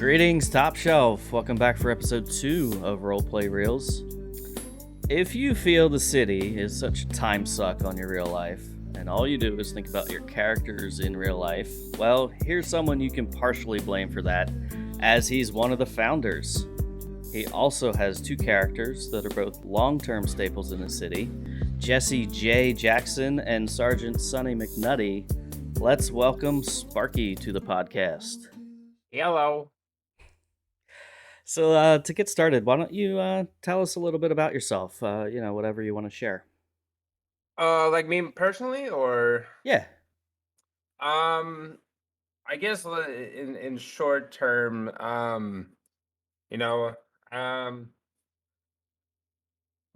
Greetings, Top Shelf. Welcome back for episode 2 of Roleplay Reels. If you feel the city is such a time suck on your real life, and all you do is think about your characters in real life, well, here's someone you can partially blame for that, as he's one of the founders. He also has two characters that are both long-term staples in the city, Jesse Jaxson and Sergeant Sonny McNutty. Let's welcome Sparky to the podcast. Hello. So to get started, why don't you tell us a little bit about yourself? Whatever you want to share. Like me personally, or Yeah. um, I guess in short term, you know, um,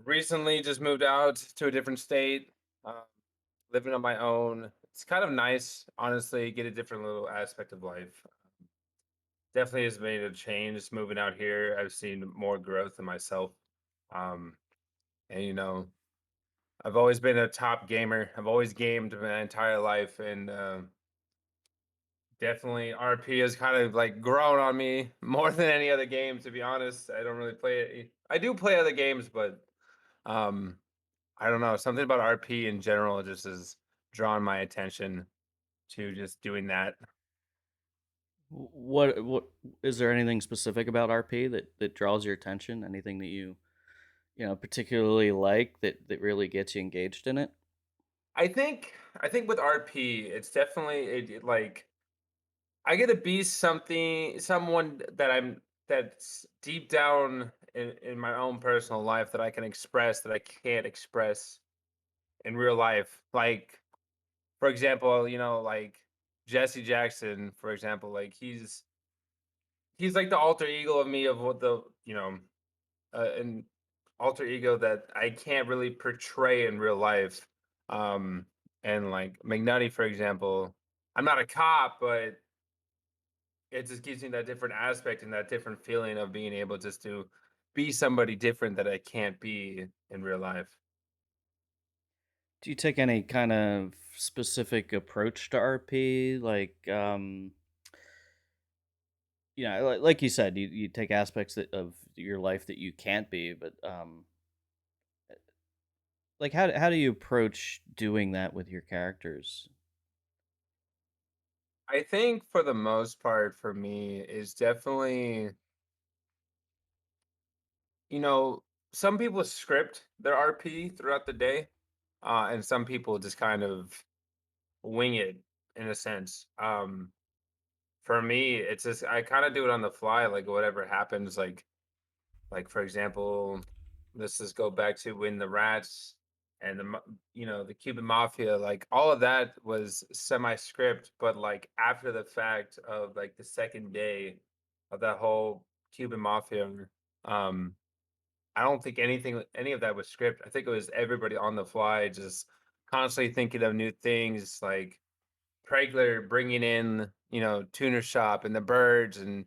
recently just moved out to a different state, uh, living on my own. It's kind of nice, honestly, get a different little aspect of life. Definitely has made a change moving out here. I've seen more growth in myself. Um, and I've always been a top gamer. I've always gamed my entire life, and definitely RP has kind of like grown on me more than any other game, to be honest. I don't really play it. I do play other games, but um, I don't know. Something about RP in general just has drawn my attention to just doing that. What is there anything specific about RP that draws your attention? Anything that you particularly like that really gets you engaged in it? I think with RP, it's definitely like I get to be someone that's deep down in my own personal life that I can express that I can't express in real life. Like, for example, like Jesse Jaxson, for example, like he's like the alter ego of me of what an alter ego that I can't really portray in real life. Um, and like McNutty, for example, I'm not a cop, but it just gives me that different aspect and that different feeling of being able just to be somebody different that I can't be in real life. Do you take any kind of specific approach to RP? Like you said, you take aspects of your life that you can't be, but like how do you approach doing that with your characters? I think for the most part for me is definitely, you know, some people script their RP throughout the day, and some people just kind of wing it in a sense. For me, it's just I kind of do it on the fly, like whatever happens. Like for example, let's just go back to when the rats and the Cuban mafia, like all of that was semi script, but like after the fact of like the second day of that whole Cuban mafia, um I don't think any of that was script. I think it was everybody on the fly, just constantly thinking of new things, like Pregler bringing in, Tuner Shop and the Birds and,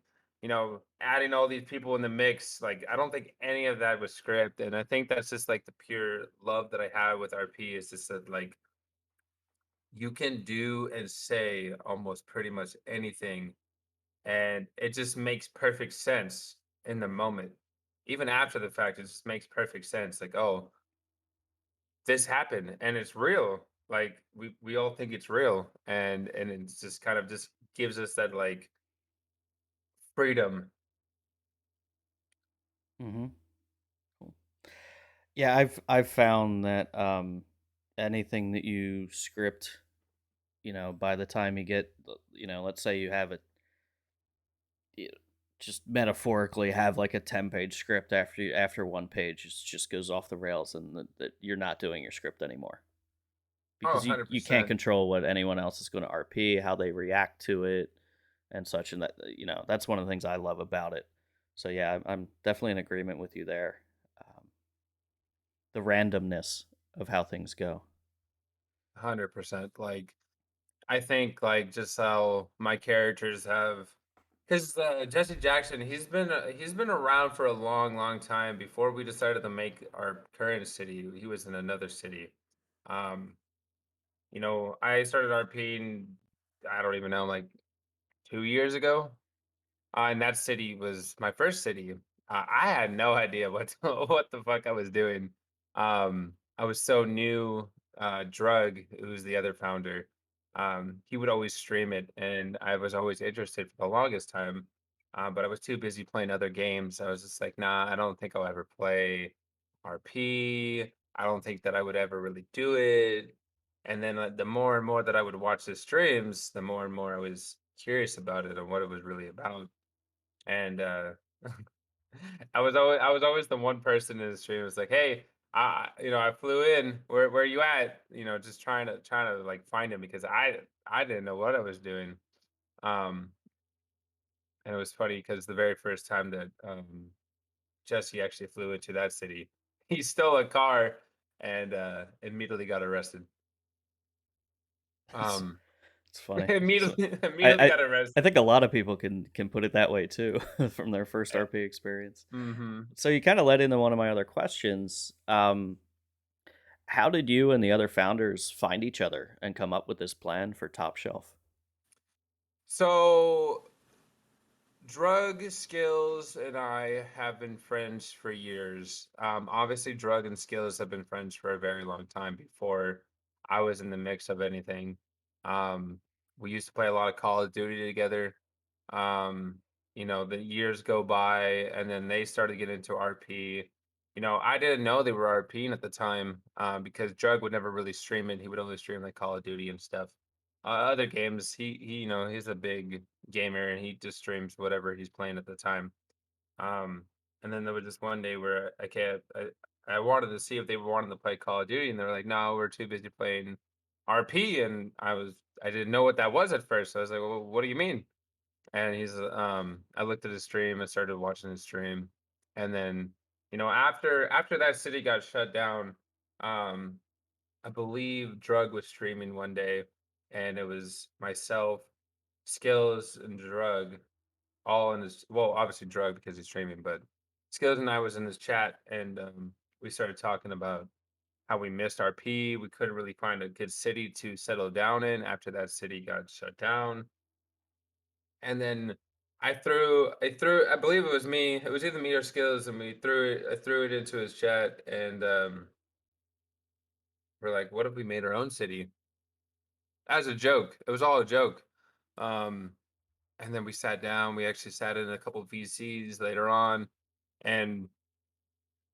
adding all these people in the mix. Like, I don't think any of that was script. And I think that's just like the pure love that I have with RP is just that, like, you can do and say almost pretty much anything. And it just makes perfect sense in the moment. Even after the fact, it just makes perfect sense. Like, oh, this happened and it's real. Like we all think it's real, and it's just kind of just gives us that like freedom. Mm-hmm. Cool. Yeah, I've found that anything that you script, by the time you get, let's say you have it, you just metaphorically have like a 10-page script after one page just goes off the rails, and that you're not doing your script anymore Oh, because you can't 100%. control what anyone else is going to RP, how they react to it, and such. And that that's one of the things I love about it. So yeah, I'm definitely in agreement with you there. Um, the randomness of how things go. 100%. Like I think like just how my characters have, because Jesse Jackson, he's been around for a long, long time. Before we decided to make our current city, he was in another city. Um, I started RPing, I don't even know, like 2 years ago. And that city was my first city. I had no idea what what the fuck I was doing. I was so new. Drug, who's the other founder, he would always stream it, and I was always interested for the longest time. But I was too busy playing other games. I was just like, nah, I don't think I'll ever play RP. I don't think that I would ever really do it. And then the more and more that I would watch the streams, the more and more I was curious about it and what it was really about. And I was always the one person in the stream was like, "Hey, I flew in. Where you at?" Just trying to like find him because I didn't know what I was doing. Um, and it was funny because the very first time that Jesse actually flew into that city, he stole a car and immediately got arrested. It's Um, it's funny. So I, immediately I got I arrested. think a lot of people can put it that way too from their first Yeah. RP experience. Mm-hmm. So you kind of led into one of my other questions. How did you and the other founders find each other and come up with this plan for Top Shelf? So Drug Skills and I have been friends for years. Obviously, Drug and Skills have been friends for a very long time before I was in the mix of anything. Um, we used to play a lot of Call of Duty together. Um, the years go by, and then they started getting into RP. I didn't know they were RPing at the time because Drug would never really stream it. He would only stream like Call of Duty and stuff. Other games, he's a big gamer and he just streams whatever he's playing at the time. Um, and then there was this one day where I wanted to see if they wanted to play Call of Duty, and they're like, "No, we're too busy playing RP." And I didn't know what that was at first. So I was like, "Well, what do you mean?" And I looked at his stream and started watching his stream, and then after that city got shut down, um, I believe Drug was streaming one day, and it was myself, Skills, and Drug all in his. Well, obviously Drug because he's streaming, but Skills and I was in his chat, and we started talking about how we missed RP. We couldn't really find a good city to settle down in after that city got shut down, and then I believe it was me. It was either me or Skills, and I threw it into his chat, and we're like, "What if we made our own city?" As a joke. It was all a joke. Um, and then we sat down. We actually sat in a couple VCs later on, and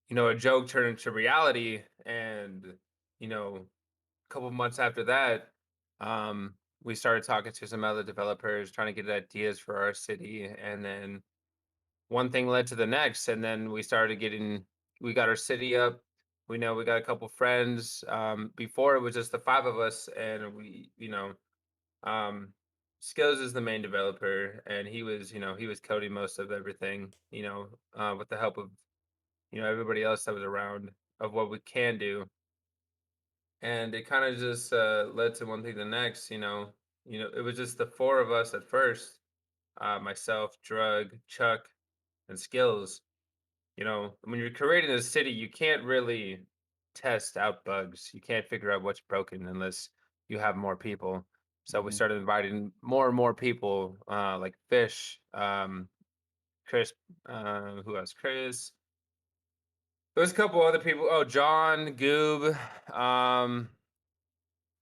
a joke turned into reality. And a couple months after that, um, we started talking to some other developers, trying to get ideas for our city. And then one thing led to the next, and then we got our city up. We got a couple friends. Before it was just the five of us, and um, Skills is the main developer, and he was coding most of everything, with the help of, everybody else that was around of what we can do. And it kind of just led to one thing to the next, it was just the four of us at first, myself, Drug, Chuck, and Skills. When you're creating a city, you can't really test out bugs. You can't figure out what's broken unless you have more people. So we Hmm. started inviting more and more people, like Fish, Chris, who else? Chris. There's a couple other people. Oh, John, Goob,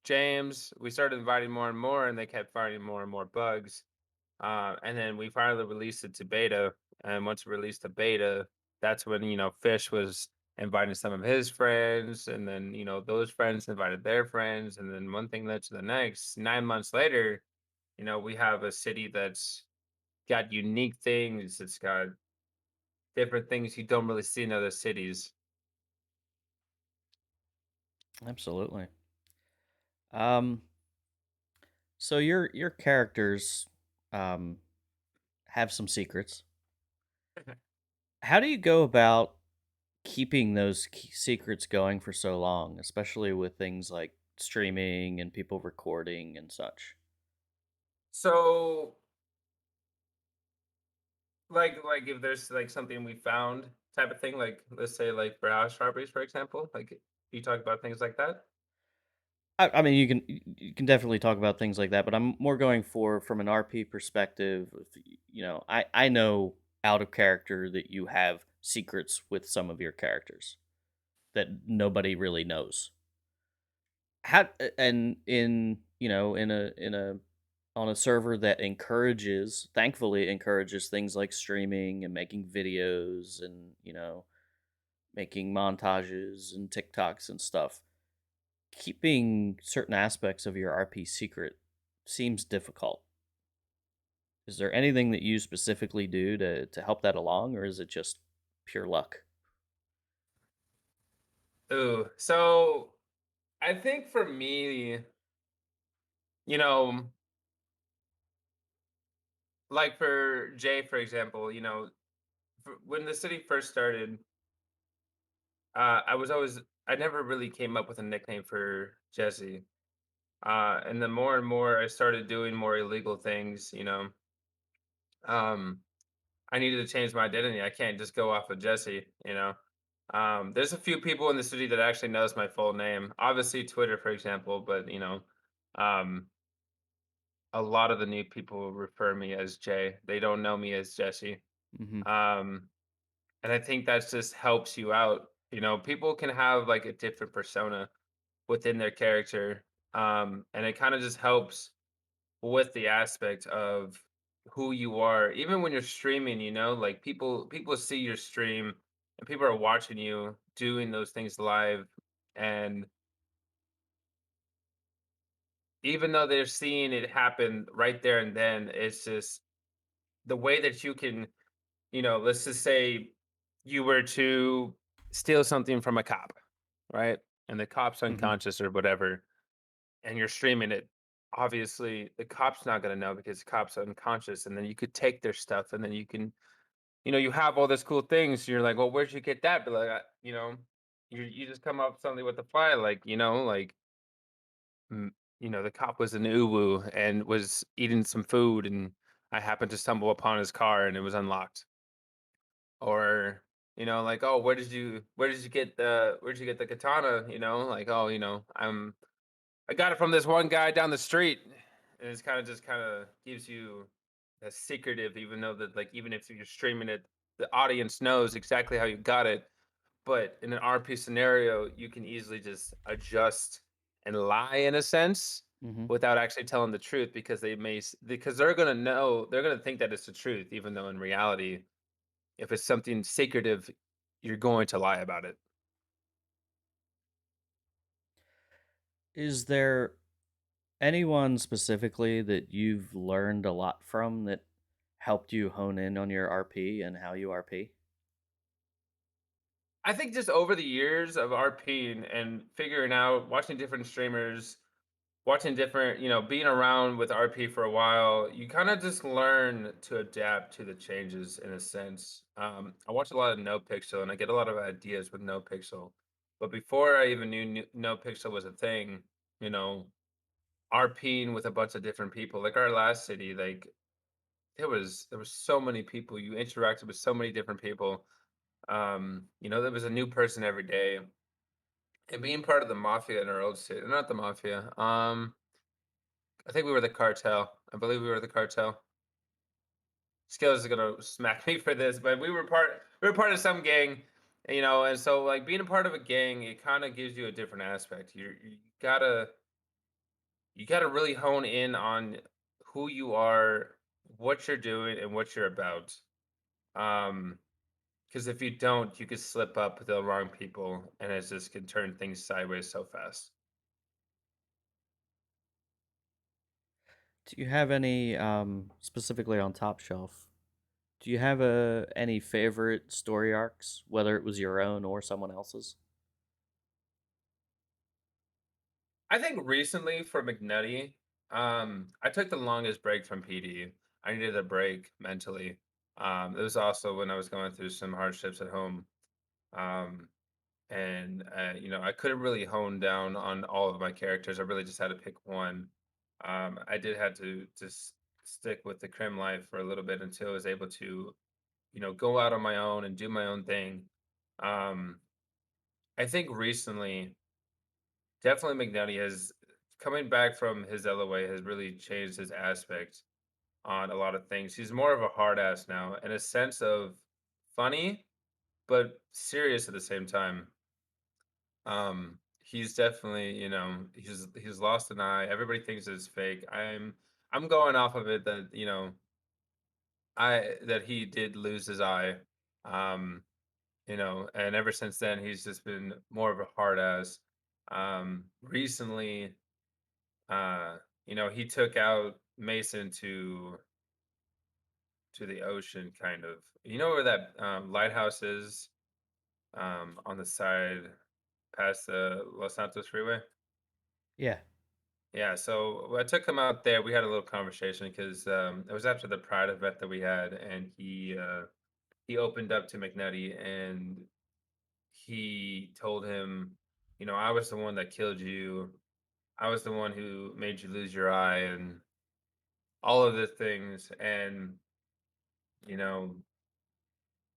James. We started inviting more and more, and they kept finding more and more bugs. And then we finally released it to beta. And once we released the beta, that's when, Fish was inviting some of his friends. And then, those friends invited their friends. And then one thing led to the next. 9 months later, we have a city that's got unique things. It's got different things you don't really see in other cities. Absolutely. Um, so your characters um, have some secrets. How do you go about keeping those secrets going for so long, especially with things like streaming and people recording and such? So, like if there's like something we found type of thing, like let's say like for house robberies, for example, like you talk about things like that. I mean, you can definitely talk about things like that, but I'm more going for from an RP perspective. I know out of character that you have secrets with some of your characters that nobody really knows. How and in in a on a server that encourages, thankfully encourages things like streaming and making videos and making montages and TikToks and stuff. Keeping certain aspects of your RP secret seems difficult. Is there anything that you specifically do to help that along, or is it just pure luck? Ooh, so I think for me, you know, like for Jay, for example, when the city first started, I never really came up with a nickname for Jesse. And the more and more I started doing more illegal things, um, I needed to change my identity. I can't just go off of Jesse. There's a few people in the city that actually knows my full name. Obviously, Twitter, for example, but um, a lot of the new people refer me as Jay. They don't know me as Jesse. Hmm. Um, and I think that just helps you out. People can have like a different persona within their character, and it kind of just helps with the aspect of who you are. Even when you're streaming, like people see your stream and people are watching you doing those things live, and even though they're seeing it happen right there and then, it's just the way that you can, let's just say you were to steal something from a cop, right? And the cop's Hmm. unconscious or whatever, and you're streaming it. Obviously, the cop's not going to know because the cop's unconscious. And then you could take their stuff, and then you can, you have all this cool things. You're like, well, where'd you get that? But like, you just come up with something with the fly, like, mm, the cop was an uwu and was eating some food, and I happened to stumble upon his car and it was unlocked. Or like, oh, where'd you get the katana? Like, oh, I got it from this one guy down the street. And it's kind of gives you a secretive, even though that, like, even if you're streaming it, the audience knows exactly how you got it. But in an RP scenario, you can easily just adjust and lie in a sense Hmm. without actually telling the truth, because because they're gonna think that it's the truth, even though in reality, if it's something secretive, you're going to lie about it. Is there anyone specifically that you've learned a lot from that helped you hone in on your RP and how you RP? I think just over the years of RPing and figuring out, watching different streamers, watching different, being around with RP for a while, you kind of just learn to adapt to the changes in a sense. I watch a lot of No Pixel and I get a lot of ideas with No Pixel. But before I even knew No Pixel was a thing, you know, RPing with a bunch of different people, like our last city, like there was so many people. You interacted with so many different people. There was a new person every day. And being part of the mafia in our old city, not the mafia. I think we were the cartel. I believe we were the cartel. Skills is gonna smack me for this, but we were part of some gang, and so like being a part of a gang, it kind of gives you a different aspect. You gotta really hone in on who you are, what you're doing, and what you're about. Um, because if you don't, you could slip up with the wrong people, and it just can turn things sideways so fast. Do you have any, specifically on Top Shelf? Do you have any favorite story arcs, whether it was your own or someone else's? I think recently for McNutty, I took the longest break from PD. I needed a break mentally. It was also when I was going through some hardships at home. Um, and I couldn't really hone down on all of my characters. I really just had to pick one. I did have to just stick with the crim life for a little bit until I was able to, go out on my own and do my own thing. Um, I think recently, definitely McNutty has. coming back from his LOA has really changed his aspect on a lot of things. He's more of a hard ass now, in a sense of funny but serious at the same time. He's definitely, he's lost an eye. Everybody thinks it's fake. I'm going off of it that, I that he did lose his eye. Um, and ever since then he's just been more of a hard ass. Recently, he took out Mason to the ocean kind of. You know where that lighthouse is on the side past the Los Santos freeway? Yeah. Yeah, so I took him out there. We had a little conversation because it was after the Pride event that we had, and he opened up to McNutty, and he told him, I was the one that killed you. I was the one who made you lose your eye, and all of the things. And you know,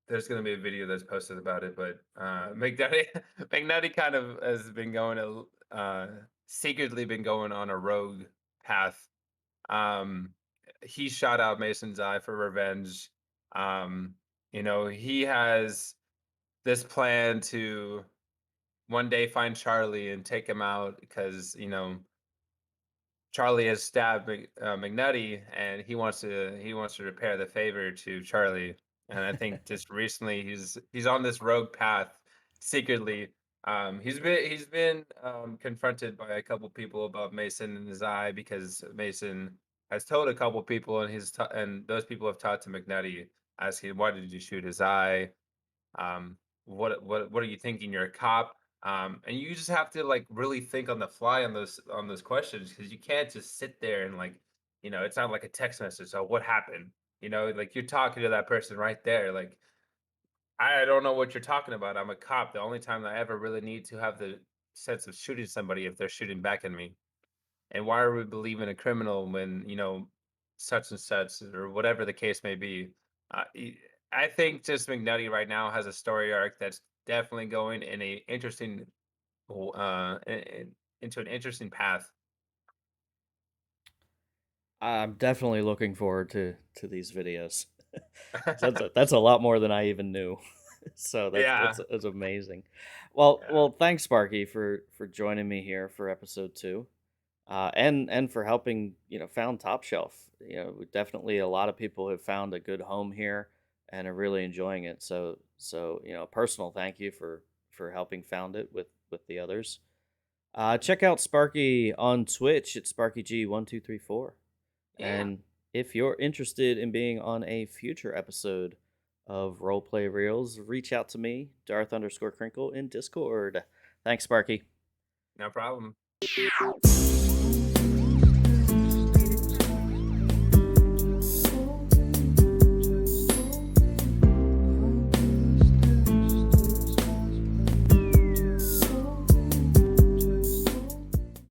there's gonna be a video that's posted about it, but McNutty McNutty kind of has been secretly been going on a rogue path. Um, he shot out Mason's eye for revenge. Um, he has this plan to one day find Charlie and take him out because Charlie has stabbed McNutty, and he wants to repair the favor to Charlie. And I think just recently he's on this rogue path secretly. He's been confronted by a couple people about Mason and his eye because Mason has told a couple people, and and those people have talked to McNutty asking, why did you shoot his eye? um what are you thinking, you're a cop? And you just have to like really think on the fly on those questions, because you can't just sit there and like, it's not like a text message, so what happened, like you're talking to that person right there. Like, I don't know what you're talking about. I'm a cop. The only time I ever really need to have the sense of shooting somebody if they're shooting back at me. And why are we believing a criminal when, such and such, or whatever the case may be? Uh, y- I think just McNutty right now has a story arc that's definitely going in a interesting, into an interesting path. I'm definitely looking forward to these videos. That's a lot more than I even knew. So Yeah, that's amazing. Well, yeah, thanks Sparky for joining me here for episode 2. And for helping, found Top Shelf. Definitely a lot of people have found a good home here and are really enjoying it. So, a personal thank you for helping found it with the others. Check out Sparky on Twitch at SparkyG1234. yeah. And if you're interested in being on a future episode of Roleplay Reels, reach out to me, Darth_Crinkle in Discord. Thanks, Sparky. No problem.